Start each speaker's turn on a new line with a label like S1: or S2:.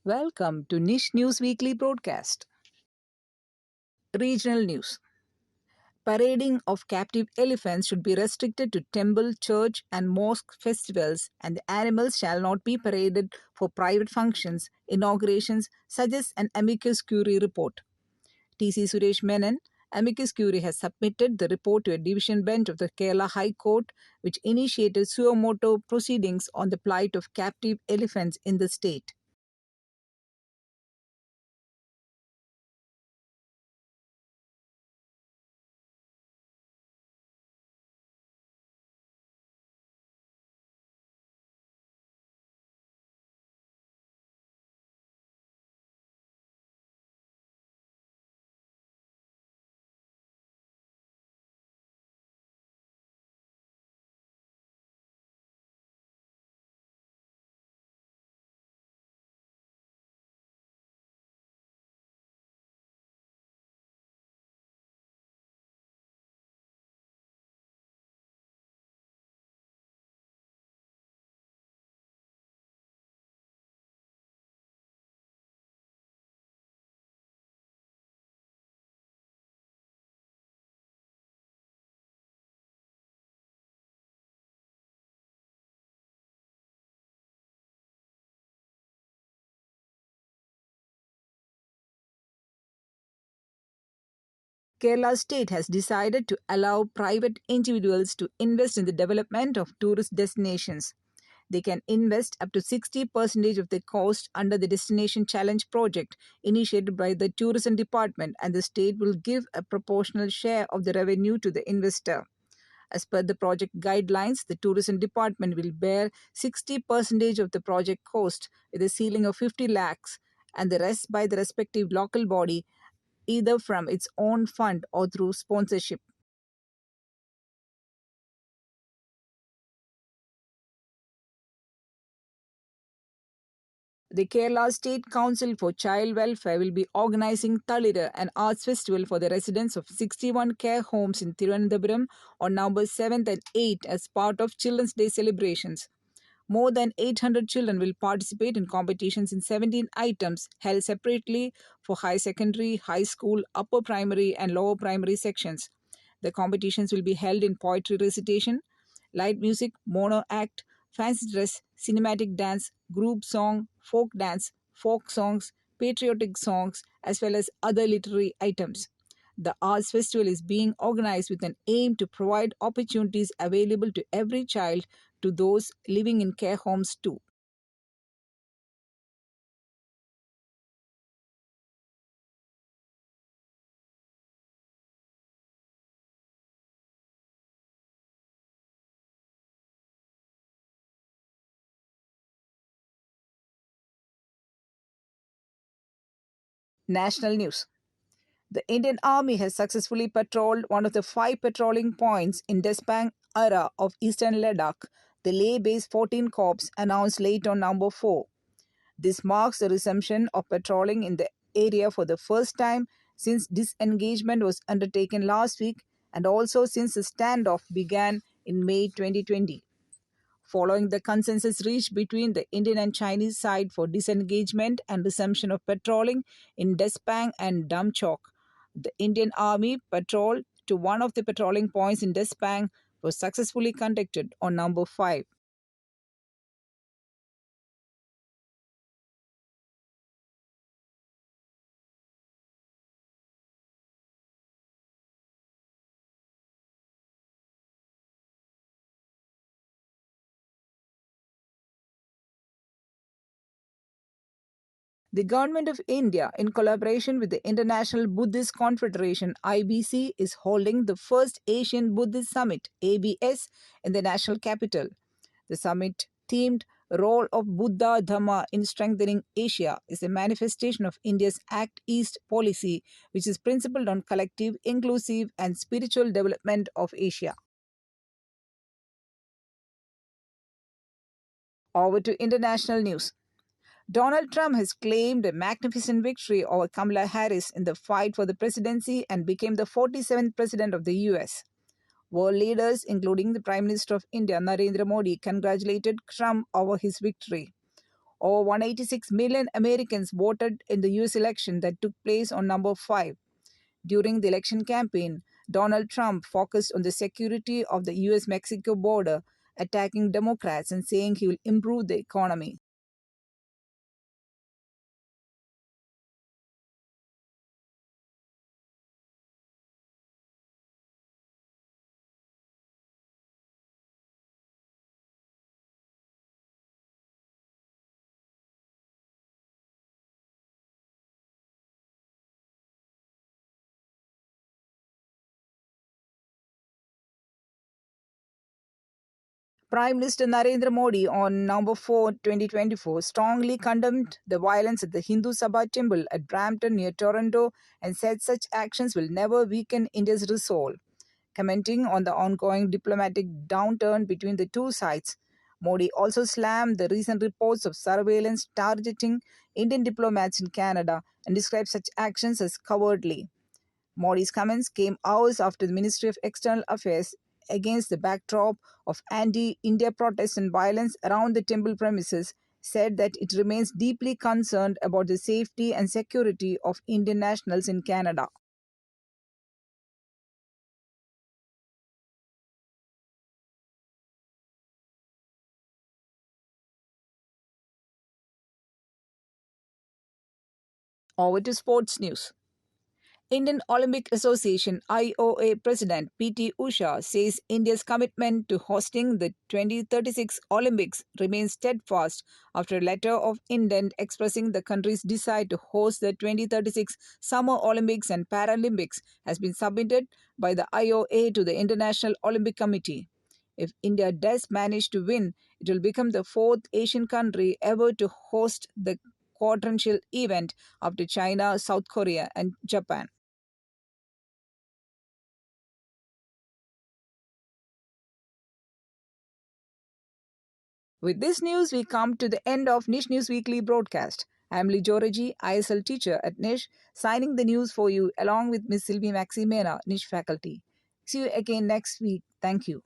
S1: Welcome to NISH News Weekly Broadcast. Regional News. Parading of captive elephants should be restricted to temple, church, and mosque festivals, and the animals shall not be paraded for private functions, inaugurations, suggests an amicus curiae report. T.C. Suresh Menon, amicus curiae, has submitted the report to a division bench of the Kerala High Court, which initiated suo motu proceedings on the plight of captive elephants in the state. Kerala state has decided to allow private individuals to invest in the development of tourist destinations. They can invest up to 60% of the cost under the Destination Challenge project initiated by the Tourism Department, and the state will give a proportional share of the revenue to the investor. As per the project guidelines, the Tourism Department will bear 60% of the project cost with a ceiling of 50 lakhs and the rest by the respective local body, either from its own fund or through sponsorship. The Kerala State Council for Child Welfare will be organizing Thalira, an arts festival for the residents of 61 care homes in Thiruvananthapuram on November 7th and 8th as part of Children's Day celebrations. More than 800 children will participate in competitions in 17 items held separately for high secondary, high school, upper primary, and lower primary sections. The competitions will be held in poetry recitation, light music, mono act, fancy dress, cinematic dance, group song, folk dance, folk songs, patriotic songs, as well as other literary items. The Arts Festival is being organized with an aim to provide opportunities available to every child, to those living in care homes too. National news. The Indian Army has successfully patrolled one of the 5 patrolling points in Despang Ara of eastern Ladakh, the Leh Base 14 Corps announced late on November 4. This marks the resumption of patrolling in the area for the first time since disengagement was undertaken last week, and also since the standoff began in May 2020. Following the consensus reached between the Indian and Chinese side for disengagement and resumption of patrolling in Despang and Damchok, the Indian Army patrol to one of the patrolling points in Despang was successfully conducted on November 5. The Government of India, in collaboration with the International Buddhist Confederation (IBC), is holding the first Asian Buddhist Summit (ABS) in the national capital. The summit, themed "Role of Buddha Dhamma in Strengthening Asia," is a manifestation of India's Act East policy, which is principled on collective, inclusive, and spiritual development of Asia. Over to international news. Donald Trump has claimed a magnificent victory over Kamala Harris in the fight for the presidency and became the 47th president of the US. World leaders, including the Prime Minister of India, Narendra Modi, congratulated Trump over his victory. Over 186 million Americans voted in the US election that took place on number 5. During the election campaign, Donald Trump focused on the security of the US Mexico border, attacking Democrats and saying he will improve the economy. Prime Minister Narendra Modi on November 4, 2024, strongly condemned the violence at the Hindu Sabha temple at Brampton near Toronto and said such actions will never weaken India's resolve. Commenting on the ongoing diplomatic downturn between the two sides, Modi also slammed the recent reports of surveillance targeting Indian diplomats in Canada and described such actions as cowardly. Modi's comments came hours after the Ministry of External Affairs, against the backdrop of anti India protests and violence around the temple premises, said that it remains deeply concerned about the safety and security of Indian nationals in Canada. Over to sports news. Indian Olympic Association IOA President PT Usha says India's commitment to hosting the 2036 Olympics remains steadfast after a letter of intent expressing the country's desire to host the 2036 Summer Olympics and Paralympics has been submitted by the IOA to the International Olympic Committee. If India does manage to win, it will become the fourth Asian country ever to host the quadrennial event after China, South Korea, and Japan. With this news, we come to the end of NISH News Weekly broadcast. I am Lijoraji, ISL teacher at NISH, signing the news for you along with Miss Sylvie Maximena, NISH faculty. See you again next week. Thank you.